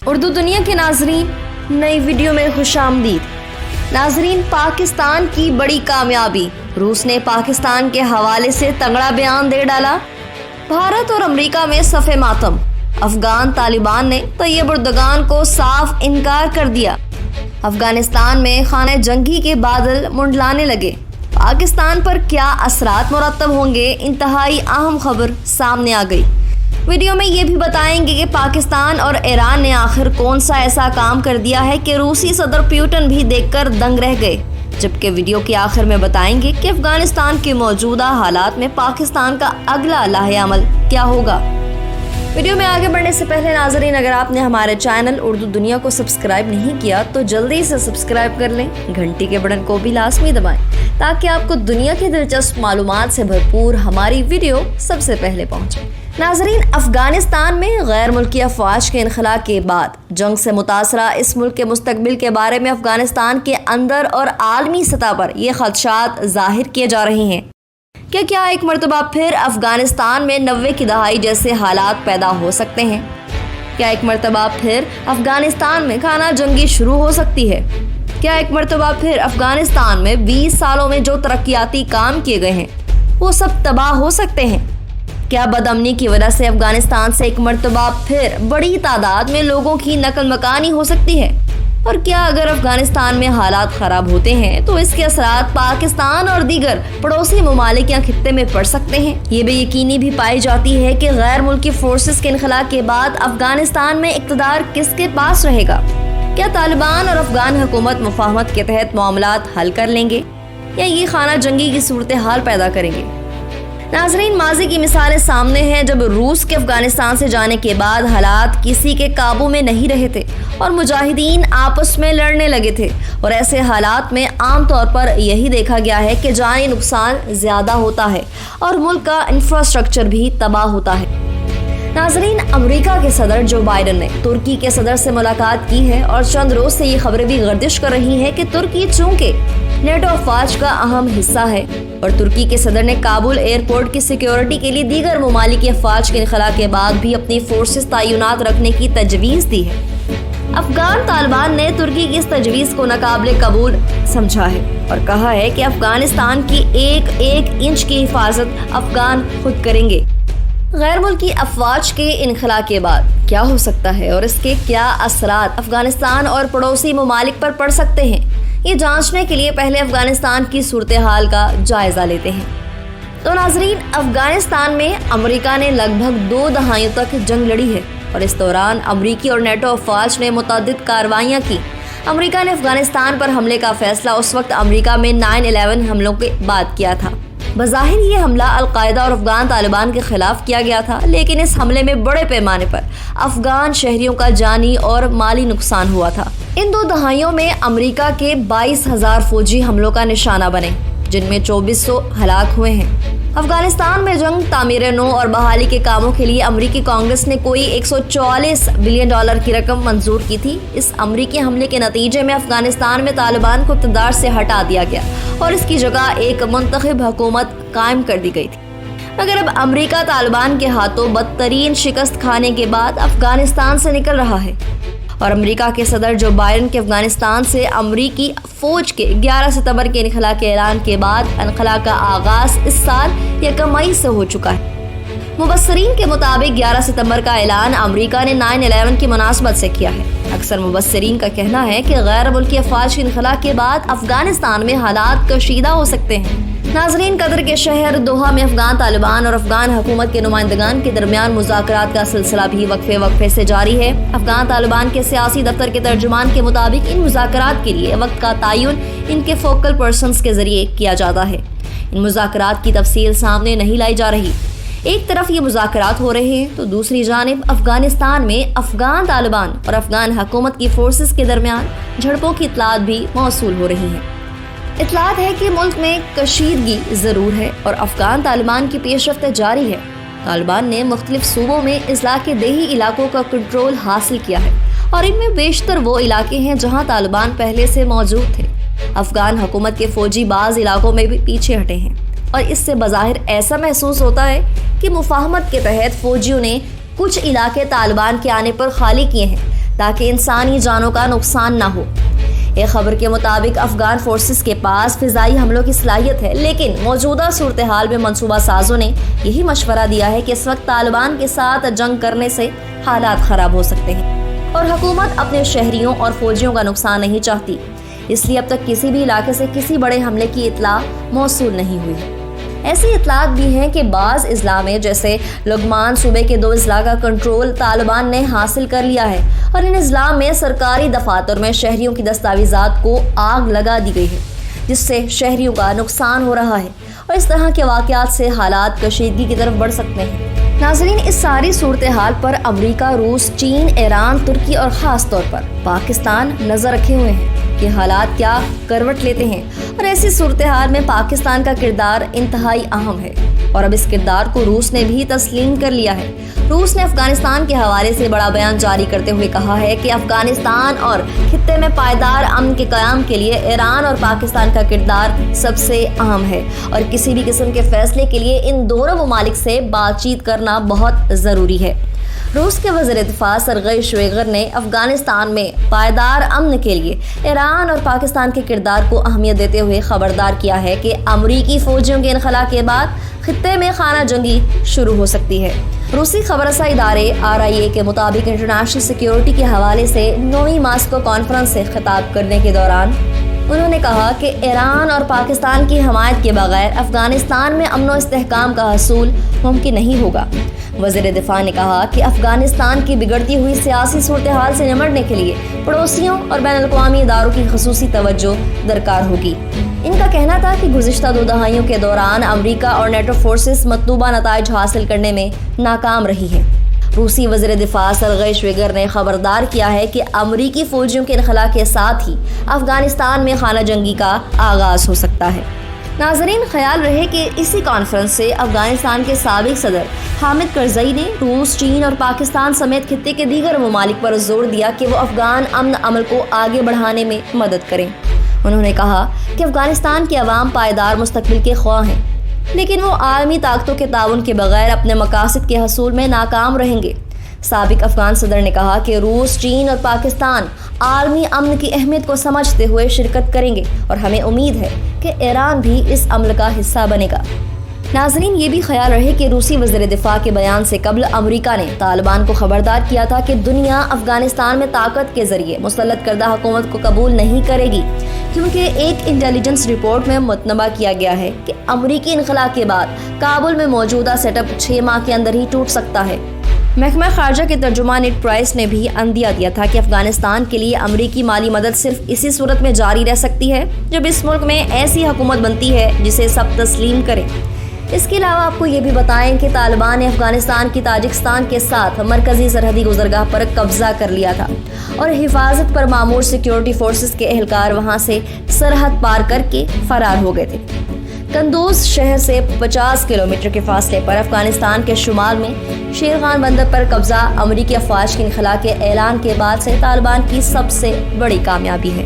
اردو دنیا کے ناظرین، نئی ویڈیو میں خوش آمدید۔ ناظرین، پاکستان کی بڑی کامیابی، روس نے پاکستان کے حوالے سے تگڑا بیان دے ڈالا۔ بھارت اور امریکہ میں صف ماتم، افغان طالبان نے طیب اردگان کو صاف انکار کر دیا۔ افغانستان میں خانہ جنگی کے بادل منڈلانے لگے، پاکستان پر کیا اثرات مرتب ہوں گے، انتہائی اہم خبر سامنے آ گئی۔ ویڈیو میں یہ بھی بتائیں گے کہ پاکستان اور ایران نے آخر کون سا ایسا کام کر دیا ہے کہ روسی صدر پیوٹن بھی دیکھ کر دنگ رہ گئے، جبکہ ویڈیو کے آخر میں بتائیں گے کہ افغانستان کے موجودہ حالات میں پاکستان کا اگلا لاہے عمل کیا ہوگا۔ ویڈیو میں آگے بڑھنے سے پہلے ناظرین، اگر آپ نے ہمارے چینل اردو دنیا کو سبسکرائب نہیں کیا تو جلدی سے سبسکرائب کر لیں، گھنٹی کے بٹن کو بھی لازمی دبائیں تاکہ آپ کو دنیا کی دلچسپ معلومات سے بھرپور ہماری ویڈیو سب سے پہلے پہنچے۔ ناظرین، افغانستان میں غیر ملکی افواج کے انخلاء کے بعد جنگ سے متاثرہ اس ملک کے مستقبل کے بارے میں افغانستان کے اندر اور عالمی سطح پر یہ خدشات ظاہر کیے جا رہے ہیں کہ کیا ایک مرتبہ پھر افغانستان میں 90 کی دہائی جیسے حالات پیدا ہو سکتے ہیں؟ کیا ایک مرتبہ پھر افغانستان میں خانہ جنگی شروع ہو سکتی ہے؟ کیا ایک مرتبہ پھر افغانستان میں 20 سالوں میں جو ترقیاتی کام کیے گئے ہیں وہ سب تباہ ہو سکتے ہیں؟ کیا بدامنی کی وجہ سے افغانستان سے ایک مرتبہ پھر بڑی تعداد میں لوگوں کی نقل مکانی ہو سکتی ہے؟ اور کیا اگر افغانستان میں حالات خراب ہوتے ہیں تو اس کے اثرات پاکستان اور دیگر پڑوسی ممالک یا خطے میں پڑ سکتے ہیں؟ یہ بے یقینی بھی پائی جاتی ہے کہ غیر ملکی فورسز کے انخلاء کے بعد افغانستان میں اقتدار کس کے پاس رہے گا؟ کیا طالبان اور افغان حکومت مفاہمت کے تحت معاملات حل کر لیں گے یا یہ خانہ جنگی کی صورتحال پیدا کریں گے؟ ناظرین، ماضی کی مثالیں سامنے ہیں جب روس کے افغانستان سے جانے کے بعد حالات کسی کے قابو میں نہیں رہے تھے اور مجاہدین آپس میں لڑنے لگے تھے، اور ایسے حالات میں عام طور پر یہی دیکھا گیا ہے کہ جانی نقصان زیادہ ہوتا ہے اور ملک کا انفراسٹرکچر بھی تباہ ہوتا ہے۔ ناظرین، امریکہ کے صدر جو بائیڈن نے ترکی کے صدر سے ملاقات کی ہے اور چند روز سے یہ خبریں بھی گردش کر رہی ہیں کہ ترکی چونکہ نیٹو افواج کا اہم حصہ ہے اور ترکی کے صدر نے کابل ایئرپورٹ کی سیکیورٹی کے لیے دیگر ممالکی افواج کے انخلاء کے بعد بھی اپنی فورسز تعینات رکھنے کی تجویز دی ہے۔ افغان طالبان نے ترکی کی اس تجویز کو ناقابل قبول سمجھا ہے اور کہا ہے کہ افغانستان کی ایک ایک انچ کی حفاظت افغان خود کریں گے۔ غیر ملکی افواج کے انخلاء کے بعد کیا ہو سکتا ہے اور اس کے کیا اثرات افغانستان اور پڑوسی ممالک پر پڑ سکتے ہیں، یہ جانچنے کے لیے پہلے افغانستان کی صورتحال کا جائزہ لیتے ہیں۔ تو ناظرین، افغانستان میں امریکہ نے لگ بھگ 2 دہائیوں تک جنگ لڑی ہے اور اس دوران امریکی اور نیٹو افواج نے متعدد کارروائیاں کی۔ امریکہ نے افغانستان پر حملے کا فیصلہ اس وقت امریکہ میں 9/11 حملوں کے بعد کیا تھا۔ بظاہر یہ حملہ القاعدہ اور افغان طالبان کے خلاف کیا گیا تھا، لیکن اس حملے میں بڑے پیمانے پر افغان شہریوں کا جانی اور مالی نقصان ہوا تھا۔ ان 2 دہائیوں میں امریکہ کے 22,000 فوجی حملوں کا نشانہ بنے، جن میں 2400 ہلاک ہوئے ہیں۔ افغانستان میں جنگ، تعمیر نو اور بحالی کے کاموں کے لیے امریکی کانگریس نے کوئی $144 بلین کی رقم منظور کی تھی۔ اس امریکی حملے کے نتیجے میں افغانستان میں طالبان کو اقتدار سے ہٹا دیا گیا اور اس کی جگہ ایک منتخب حکومت قائم کر دی گئی تھی۔ مگر اب امریکہ طالبان کے ہاتھوں بدترین شکست کھانے کے بعد افغانستان سے نکل رہا ہے اور امریکہ کے صدر جو بائیڈن کے افغانستان سے امریکی فوج کے 11 ستمبر کے انخلاء کے اعلان کے بعد انخلاء کا آغاز اس سال 1 مئی سے ہو چکا ہے۔ مبصرین کے مطابق 11 ستمبر کا اعلان امریکہ نے 9/11 کی مناسبت سے کیا ہے۔ اکثر مبصرین کا کہنا ہے کہ غیر ملکی افواج کے انخلاء کے بعد افغانستان میں حالات کشیدہ ہو سکتے ہیں۔ ناظرین، قطر کے شہر دوحہ میں افغان طالبان اور افغان حکومت کے نمائندگان کے درمیان مذاکرات کا سلسلہ بھی وقفے سے جاری ہے۔ افغان طالبان کے سیاسی دفتر کے ترجمان کے مطابق ان مذاکرات کے لیے وقت کا تعین ان کے فوکل پرسنز کے ذریعے کیا جاتا ہے۔ ان مذاکرات کی تفصیل سامنے نہیں لائی جا رہی۔ ایک طرف یہ مذاکرات ہو رہے ہیں تو دوسری جانب افغانستان میں افغان طالبان اور افغان حکومت کی فورسز کے درمیان جھڑپوں کی اطلاعات بھی موصول ہو رہی ہیں۔ اطلاعات ہے کہ ملک میں کشیدگی ضرور ہے اور افغان طالبان کی پیش رفت جاری ہے۔ طالبان نے مختلف صوبوں میں اضلاع کے دیہی علاقوں کا کنٹرول حاصل کیا ہے اور ان میں بیشتر وہ علاقے ہیں جہاں طالبان پہلے سے موجود تھے۔ افغان حکومت کے فوجی بعض علاقوں میں بھی پیچھے ہٹے ہیں اور اس سے بظاہر ایسا محسوس ہوتا ہے کہ مفاہمت کے تحت فوجیوں نے کچھ علاقے طالبان کے آنے پر خالی کیے ہیں، تاکہ انسانی جانوں کا نقصان نہ ہو۔ ایک خبر کے مطابق افغان فورسز کے پاس فضائی حملوں کی صلاحیت ہے، لیکن موجودہ صورتحال میں منصوبہ سازوں نے یہی مشورہ دیا ہے کہ اس وقت طالبان کے ساتھ جنگ کرنے سے حالات خراب ہو سکتے ہیں اور حکومت اپنے شہریوں اور فوجیوں کا نقصان نہیں چاہتی، اس لیے اب تک کسی بھی علاقے سے کسی بڑے حملے کی اطلاع موصول نہیں ہوئی ہے۔ ایسی اطلاعات بھی ہیں کہ بعض اضلاع میں جیسے لغمان صوبے کے 2 اضلاع کا کنٹرول طالبان نے حاصل کر لیا ہے اور ان اضلاع میں سرکاری دفاتر میں شہریوں کی دستاویزات کو آگ لگا دی گئی ہے، جس سے شہریوں کا نقصان ہو رہا ہے اور اس طرح کے واقعات سے حالات کشیدگی کی طرف بڑھ سکتے ہیں۔ ناظرین، اس ساری صورتحال پر امریکہ، روس، چین، ایران، ترکی اور خاص طور پر پاکستان نظر رکھے ہوئے ہیں کہ حالات کیا کروٹ لیتے ہیں، اور ایسی صورتحال میں پاکستان کا کردار انتہائی اہم ہے اور اب اس کردار کو روس نے بھی تسلیم کر لیا ہے۔ روس نے افغانستان کے حوالے سے بڑا بیان جاری کرتے ہوئے کہا ہے کہ افغانستان اور خطے میں پائیدار امن کے قیام کے لیے ایران اور پاکستان کا کردار سب سے اہم ہے اور کسی بھی قسم کے فیصلے کے لیے ان دونوں ممالک سے بات چیت کرنا بہت ضروری ہے۔ روس کے وزیر دفاع سرگئی شویگر نے افغانستان میں پائیدار امن کے لیے ایران اور پاکستان کے کردار کو اہمیت دیتے ہوئے خبردار کیا ہے کہ امریکی فوجیوں کے انخلاء کے بعد خطے میں خانہ جنگی شروع ہو سکتی ہے۔ روسی خبر رساں ادارے RIA کے مطابق انٹرنیشنل سیکیورٹی کے حوالے سے 9ویں ماسکو کانفرنس سے خطاب کرنے کے دوران انہوں نے کہا کہ ایران اور پاکستان کی حمایت کے بغیر افغانستان میں امن و استحکام کا حصول ممکن نہیں ہوگا۔ وزیر دفاع نے کہا کہ افغانستان کی بگڑتی ہوئی سیاسی صورتحال سے نمٹنے کے لیے پڑوسیوں اور بین الاقوامی اداروں کی خصوصی توجہ درکار ہوگی۔ ان کا کہنا تھا کہ گزشتہ 2 دہائیوں کے دوران امریکہ اور نیٹو فورسز مطلوبہ نتائج حاصل کرنے میں ناکام رہی ہیں۔ روسی وزیر دفاع سرگئی شویگر نے خبردار کیا ہے کہ امریکی فوجیوں کے انخلاء کے ساتھ ہی افغانستان میں خانہ جنگی کا آغاز ہو سکتا ہے۔ ناظرین، خیال رہے کہ اسی کانفرنس سے افغانستان کے سابق صدر حامد کرزئی نے روس، چین اور پاکستان سمیت خطے کے دیگر ممالک پر زور دیا کہ وہ افغان امن عمل کو آگے بڑھانے میں مدد کریں۔ انہوں نے کہا کہ افغانستان کے عوام پائیدار مستقبل کے خواہاں ہیں، لیکن وہ عالمی طاقتوں کے تعاون کے بغیر اپنے مقاصد کے حصول میں ناکام رہیں گے۔ سابق افغان صدر نے کہا کہ روس، چین اور پاکستان عالمی امن کی اہمیت کو سمجھتے ہوئے شرکت کریں گے اور ہمیں امید ہے کہ ایران بھی اس عمل کا حصہ بنے گا۔ ناظرین، یہ بھی خیال رہے کہ روسی وزیر دفاع کے بیان سے قبل امریکہ نے طالبان کو خبردار کیا تھا کہ دنیا افغانستان میں طاقت کے ذریعے مسلط کردہ حکومت کو قبول نہیں کرے گی، کیونکہ ایک انٹیلیجنس رپورٹ میں متنبہ کیا گیا ہے کہ امریکی انخلاء کے بعد کابل میں موجودہ سیٹ اپ 6 ماہ کے اندر ہی ٹوٹ سکتا ہے۔ محکمہ خارجہ کے ترجمان نیڈ پرائس نے بھی اندیہ دیا تھا کہ افغانستان کے لیے امریکی مالی مدد صرف اسی صورت میں جاری رہ سکتی ہے جب اس ملک میں ایسی حکومت بنتی ہے جسے سب تسلیم کریں۔ اس کے علاوہ آپ کو یہ بھی بتائیں کہ طالبان نے افغانستان کی تاجکستان کے ساتھ مرکزی سرحدی گزرگاہ پر قبضہ کر لیا تھا اور حفاظت پر مامور سیکیورٹی فورسز کے اہلکار وہاں سے سرحد پار کر کے فرار ہو گئے تھے۔ قندوز شہر سے 50 کلومیٹر کے فاصلے پر افغانستان کے شمال میں شیرخان بندر پر قبضہ امریکی افواج کے انخلاء کے اعلان کے بعد سے طالبان کی سب سے بڑی کامیابی ہے۔